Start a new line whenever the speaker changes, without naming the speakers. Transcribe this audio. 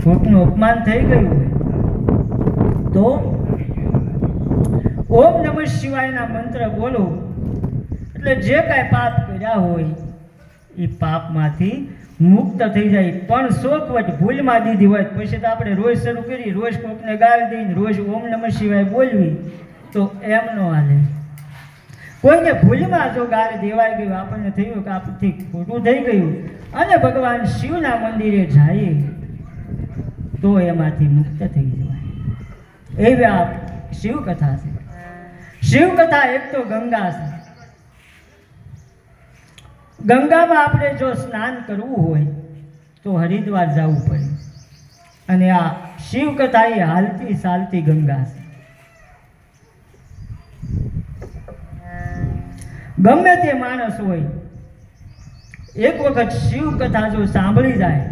કોકનું અપમાન થઈ ગયું હોય તો ઓમ નમઃ શિવાયના મંત્ર બોલો એટલે જે કાંઈ પાપ કર્યા હોય એ પાપમાંથી મુક્ત થઈ જાય. પણ શોખવટ ભૂલમાં દીધી હોય પછી તો આપણે રોજ શરૂ કરીએ, રોજ કોકને ગાળ દઈને રોજ ઓમ નમઃ શિવાય બોલવી તો એમ ન હાલે. કોઈને ભૂલમાં જો ગાળ દેવાઈ ગયું, આપણને થયું કે આપણથી ખોટું થઈ ગયું અને ભગવાન શિવના મંદિરે જાય તો એમાંથી મુક્ત થઈ જવાય. એવી આ શિવકથા છે. શિવકથા એક તો ગંગા છે. ગંગામાં આપણે જો સ્નાન કરવું હોય તો હરિદ્વાર જવું પડે અને આ શિવકથા એ હાલતી ચાલતી ગંગા છે. ગમે તે માણસ હોય એક વખત શિવકથા જો સાંભળી જાય